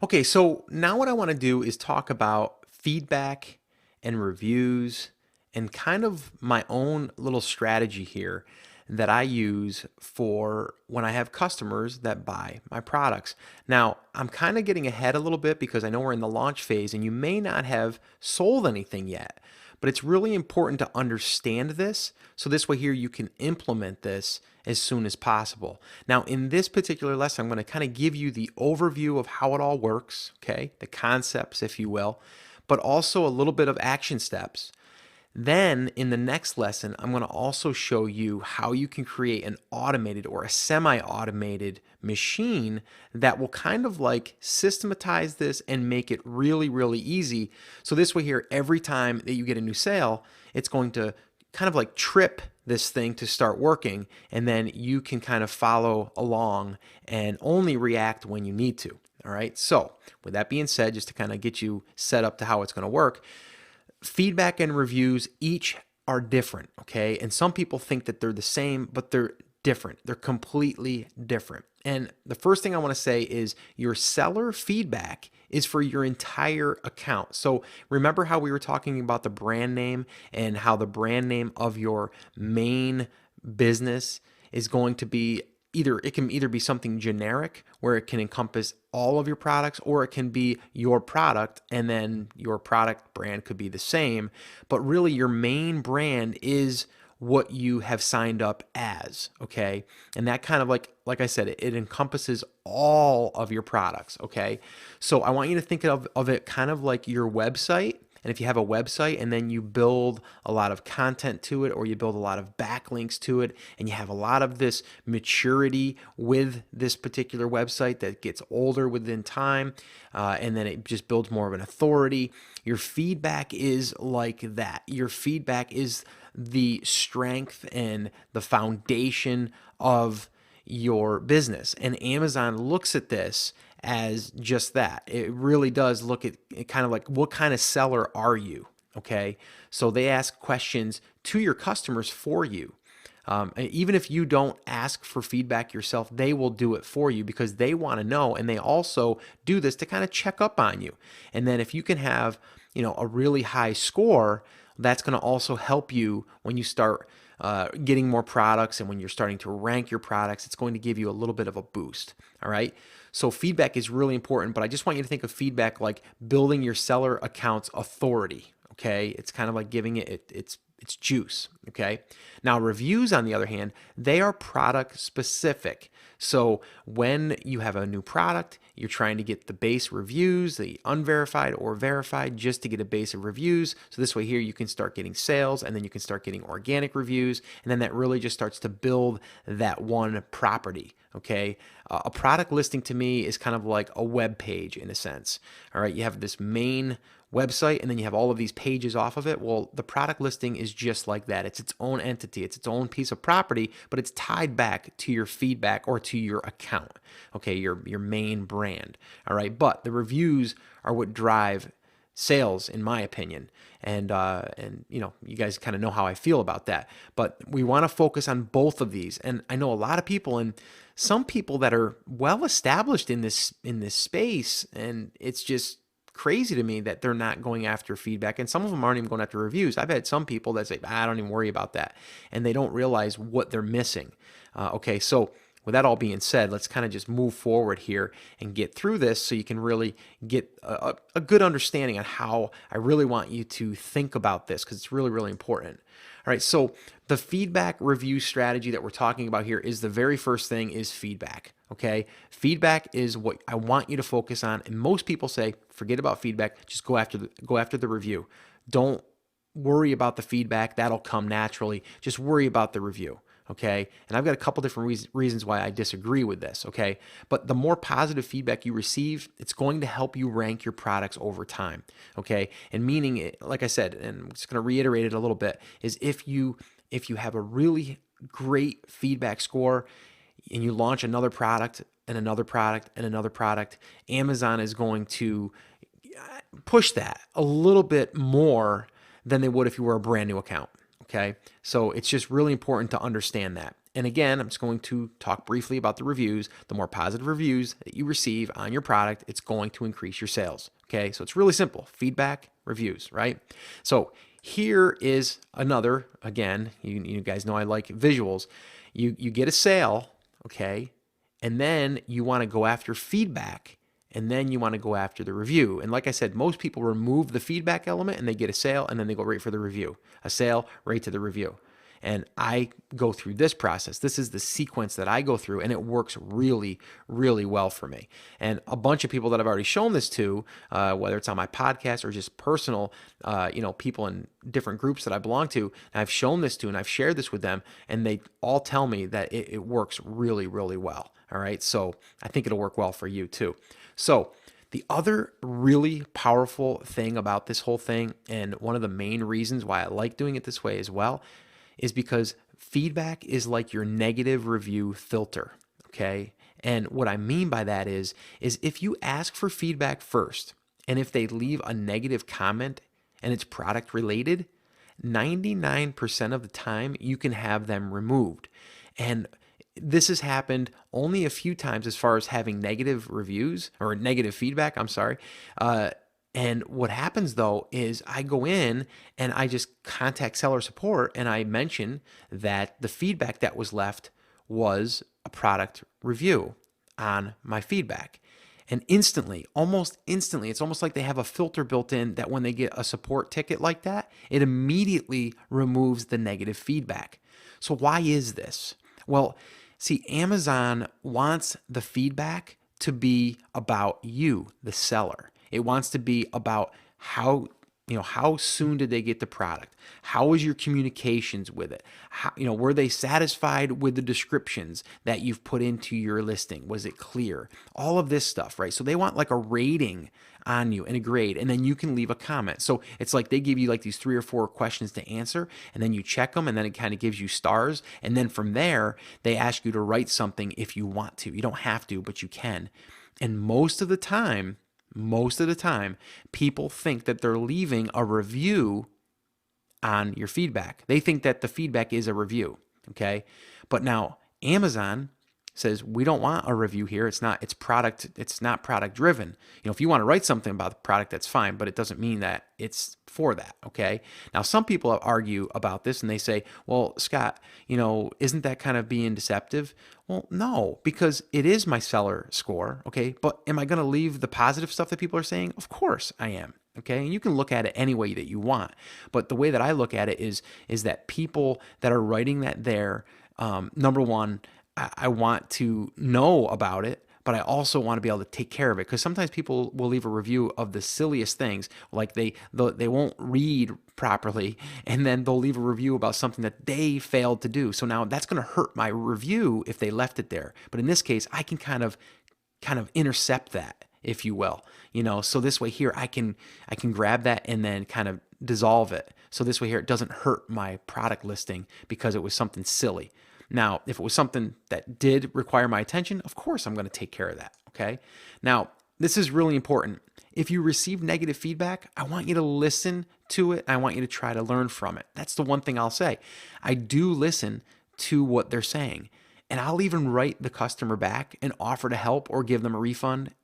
Okay, so now what I want to do is talk about feedback and reviews and kind of my own little strategy here that I use for when I have customers that buy my products. Now, I'm kind of getting ahead a little bit because I know we're in the launch phase and you may not have sold anything yet, but it's really important to understand this so this way here you can implement this as soon as possible. Now, in this particular lesson, I'm going to kind of give you the overview of how it all works, okay? The concepts, if you will, but also a little bit of action steps. Then in the next lesson, I'm going to also show you how you can create an automated or a semi-automated machine that will kind of like systematize this and make it really, really easy. So this way here, every time that you get a new sale, it's going to kind of like trip this thing to start working, and then you can kind of follow along and only react when you need to. All right. So with that being said, just to kind of get you set up to how it's going to work, feedback and reviews each are different, okay? And some people think that they're the same, but they're different. They're completely different. And the first thing I want to say is your seller feedback is for your entire account. So remember how we were talking about the brand name and how the brand name of your main business is going to be it can either be something generic where it can encompass all of your products, or it can be your product and then your product brand could be the same, but really your main brand is what you have signed up as, okay? And that kind of like I said, it encompasses all of your products, okay? So I want you to think of it kind of like your website. And if you have a website and then you build a lot of content to it, or you build a lot of backlinks to it, and you have a lot of this maturity with this particular website that gets older within time, and then it just builds more of an authority, your feedback is like that. Your feedback is the strength and the foundation of your business. And Amazon looks at this as just that. It really does look at it kind of like, what kind of seller are you? Okay. So they ask questions to your customers for you. Even if you don't ask for feedback yourself, they will do it for you because they want to know. And they also do this to kind of check up on you. And then if you can have, a really high score, that's going to also help you when you start getting more products, and when you're starting to rank your products, it's going to give you a little bit of a boost. All right. So feedback is really important, but I just want you to think of feedback like building your seller account's authority. Okay. It's kind of like giving its juice. Okay. Now reviews, on the other hand, they are product specific. So when you have a new product, you're trying to get the base reviews, the unverified or verified, just to get a base of reviews. So this way here, you can start getting sales, and then you can start getting organic reviews. And then that really just starts to build that one property. Okay. A product listing to me is kind of like a web page in a sense. All right. You have this main website, and then you have all of these pages off of it. Well, the product listing is just like that. It's its own entity. It's its own piece of property, but it's tied back to your feedback or to your account. Okay, your main brand. All right, but the reviews are what drive sales, in my opinion. And you guys kind of know how I feel about that. But we want to focus on both of these. And I know a lot of people, and some people that are well established in this space, and it's just crazy to me that they're not going after feedback, and some of them aren't even going after reviews. I've had some people that say, I don't even worry about that, and they don't realize what they're missing. Okay, so with that all being said, let's kind of just move forward here and get through this so you can really get a good understanding on how I really want you to think about this, because it's really, really important. All right, so the feedback review strategy that we're talking about here is the very first thing is feedback. Okay, feedback is what I want you to focus on, and most people say, forget about feedback, just go after the review. Don't worry about the feedback; that'll come naturally. Just worry about the review. Okay, and I've got a couple different reasons why I disagree with this. Okay, but the more positive feedback you receive, it's going to help you rank your products over time. Okay, and meaning, like I said, and I'm just going to reiterate it a little bit, is if you have a really great feedback score, and you launch another product and another product and another product, Amazon is going to push that a little bit more than they would if you were a brand new account. Okay. So it's just really important to understand that. And again, I'm just going to talk briefly about the reviews. The more positive reviews that you receive on your product, it's going to increase your sales. Okay, so it's really simple: feedback, reviews, right? So here is another, again, you guys know I like visuals. You get a sale, okay, and then you want to go after feedback, and then you want to go after the review. And like I said, most people remove the feedback element and they get a sale, and then they go right for the review. A sale, right to the review. And I go through this process. This is the sequence that I go through, and it works really, really well for me. And a bunch of people that I've already shown this to, whether it's on my podcast or just personal, people in different groups that I belong to, I've shown this to and I've shared this with them, and they all tell me that it works really, really well. All right. So I think it'll work well for you too. So the other really powerful thing about this whole thing, and one of the main reasons why I like doing it this way as well, is because feedback is like your negative review filter, okay? And what I mean by that is if you ask for feedback first, and if they leave a negative comment and it's product related, 99% of the time you can have them removed. And this has happened only a few times as far as having negative reviews or negative feedback, I'm sorry. And what happens though is I go in and I just contact seller support and I mention that the feedback that was left was a product review on my feedback. And instantly, almost instantly, it's almost like they have a filter built in that when they get a support ticket like that, it immediately removes the negative feedback. So why is this? Well, see, Amazon wants the feedback to be about you, the seller. It wants to be about how soon did they get the product? How was your communications with it? Were they satisfied with the descriptions that you've put into your listing? Was it clear? All of this stuff, right? So they want like a rating on you and a grade, and then you can leave a comment. So it's like they give you like these 3 or 4 questions to answer, and then you check them, and then it kind of gives you stars. And then from there, they ask you to write something if you want to. You don't have to, but you can. And most of the time, people think that they're leaving a review on your feedback. They think that the feedback is a review, okay? But now Amazon says we don't want a review here. It's not product driven. If you want to write something about the product, that's fine, but it doesn't mean that it's for that, okay? Now, some people argue about this and they say, well, Scott, isn't that kind of being deceptive? Well, no, because it is my seller score, okay? But am I going to leave the positive stuff that people are saying? Of course I am. Okay, and you can look at it any way that you want, but the way that I look at it is that people that are writing that there, number one, I want to know about it, but I also want to be able to take care of it, because sometimes people will leave a review of the silliest things, like they won't read properly, and then they'll leave a review about something that they failed to do. So now that's going to hurt my review if they left it there. But in this case, I can kind of intercept that, if you will. So this way here, I can grab that and then kind of dissolve it. So this way here, it doesn't hurt my product listing because it was something silly. Now, if it was something that did require my attention, of course I'm going to take care of that, okay? Now, this is really important. If you receive negative feedback, I want you to listen to it. I want you to try to learn from it. That's the one thing I'll say. I do listen to what they're saying, and I'll even write the customer back and offer to help or give them a refund.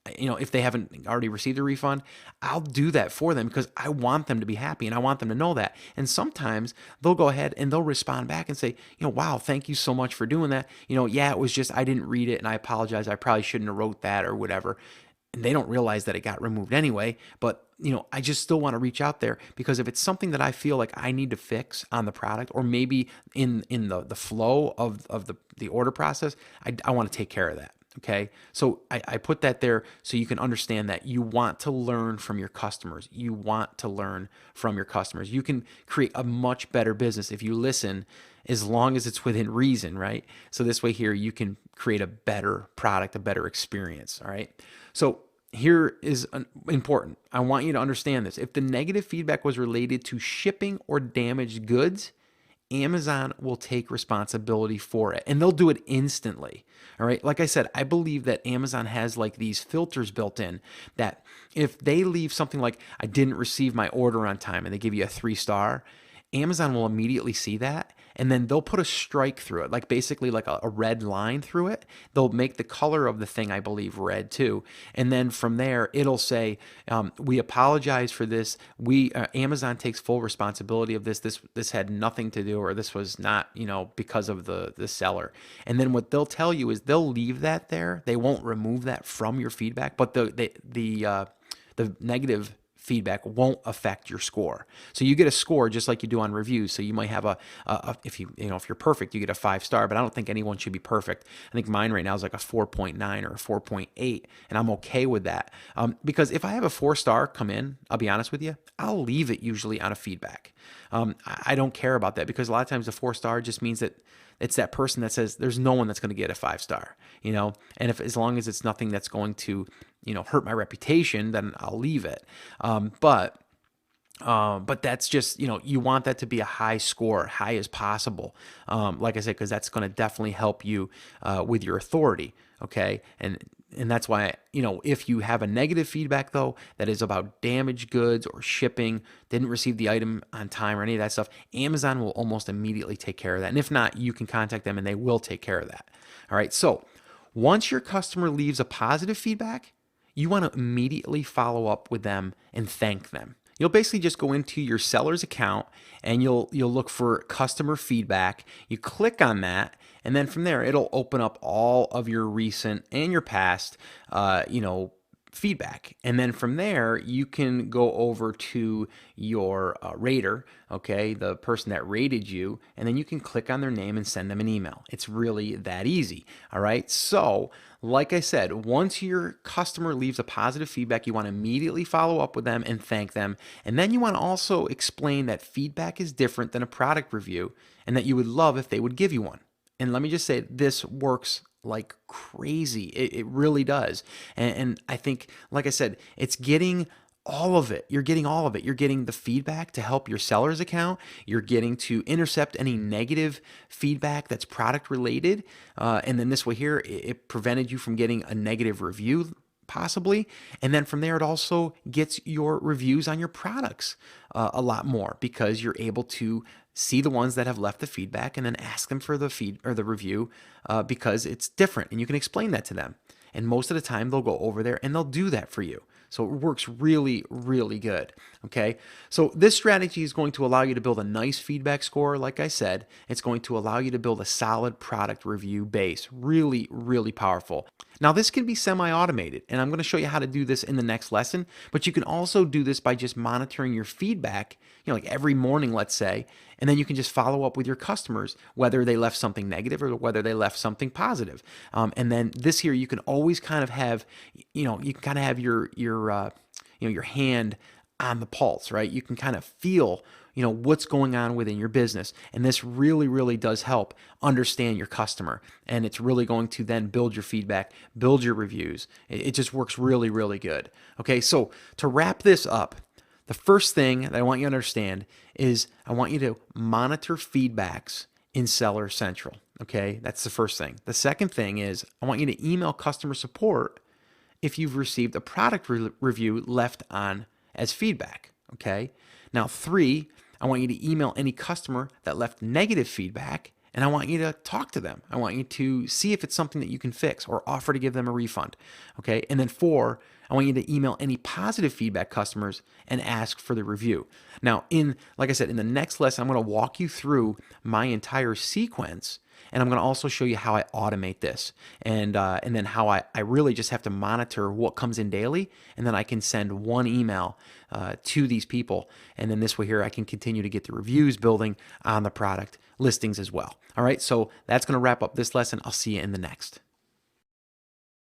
If they haven't already received a refund, I'll do that for them because I want them to be happy and I want them to know that. And sometimes they'll go ahead and they'll respond back and say, wow, thank you so much for doing that. Yeah, it was just, I didn't read it and I apologize. I probably shouldn't have wrote that or whatever. And they don't realize that it got removed anyway. But, I just still want to reach out there, because if it's something that I feel like I need to fix on the product, or maybe in the flow of the order process, I want to take care of that. Okay, so I put that there so you can understand that you want to learn from your customers. You want to learn from your customers. You can create a much better business if you listen, as long as it's within reason, right? So this way here, you can create a better product, a better experience, all right? So here is important. I want you to understand this. If the negative feedback was related to shipping or damaged goods, Amazon will take responsibility for it, and they'll do it instantly. All right. Like I said, I believe that Amazon has like these filters built in that if they leave something like, I didn't receive my order on time, and they give you a 3-star, Amazon will immediately see that, and then they'll put a strike through it, like basically like a red line through it. They'll make the color of the thing, I believe, red too. And then from there, it'll say, we apologize for this. Amazon takes full responsibility of this. This had nothing to do, or this was not, because of the seller. And then what they'll tell you is they'll leave that there. They won't remove that from your feedback, but the negative feedback won't affect your score. So you get a score just like you do on reviews. So you might have if you're perfect, you get a 5-star, but I don't think anyone should be perfect. I think mine right now is like a 4.9 or a 4.8, and I'm okay with that. Because if I have a 4-star come in, I'll be honest with you, I'll leave it usually on a feedback. I don't care about that, because a lot of times the 4-star just means that it's that person that says there's no one that's going to get a 5-star, and as long as it's nothing that's going to, hurt my reputation, then I'll leave it. But that's just, you want that to be a high score, high as possible. Like I said, because that's going to definitely help you with your authority. Okay. And that's why, if you have a negative feedback though, that is about damaged goods or shipping, didn't receive the item on time or any of that stuff, Amazon will almost immediately take care of that. And if not, you can contact them and they will take care of that. All right. So once your customer leaves a positive feedback, you want to immediately follow up with them and thank them. You'll basically just go into your seller's account and you'll look for customer feedback. You click on that, and then from there it'll open up all of your recent and your past feedback. And then from there you can go over to your rater, okay, the person that rated you, and then you can click on their name and send them an email. It's really that easy. All right. So like I said, once your customer leaves a positive feedback, you want to immediately follow up with them and thank them. And then you want to also explain that feedback is different than a product review and that you would love if they would give you one. And let me just say, this works like crazy. It really does. And I think, like I said, it's getting all of it. You're getting all of it. You're getting the feedback to help your seller's account. You're getting to intercept any negative feedback that's product related. And then this way here, it prevented you from getting a negative review possibly. And then from there, it also gets your reviews on your products a lot more, because you're able to see the ones that have left the feedback and then ask them for the review because it's different, and you can explain that to them. And most of the time they'll go over there and they'll do that for you. So it works really, really good. Okay. So this strategy is going to allow you to build a nice feedback score. Like I said, it's going to allow you to build a solid product review base. Really, really powerful. Now this can be semi-automated, and I'm going to show you how to do this in the next lesson, but you can also do this by just monitoring your feedback, like every morning, let's say, and then you can just follow up with your customers, whether they left something negative or whether they left something positive. And then this here, you can always kind of have, your hand on the pulse, right? You can kind of feel, what's going on within your business. And this really, really does help understand your customer. And it's really going to then build your feedback, build your reviews. It just works really, really good. Okay, so to wrap this up, the first thing that I want you to understand is I want you to monitor feedbacks in Seller Central. Okay, that's the first thing. The second thing is I want you to email customer support if you've received a product review left on as feedback. Okay, now 3, I want you to email any customer that left negative feedback, and I want you to talk to them. I want you to see if it's something that you can fix or offer to give them a refund. Okay, and then 4, I want you to email any positive feedback customers and ask for the review. Now, like I said, in the next lesson, I'm going to walk you through my entire sequence, and I'm going to also show you how I automate this, and then how I really just have to monitor what comes in daily, and then I can send one email to these people, and then this way here I can continue to get the reviews building on the product listings as well. All right, so that's going to wrap up this lesson. I'll see you in the next.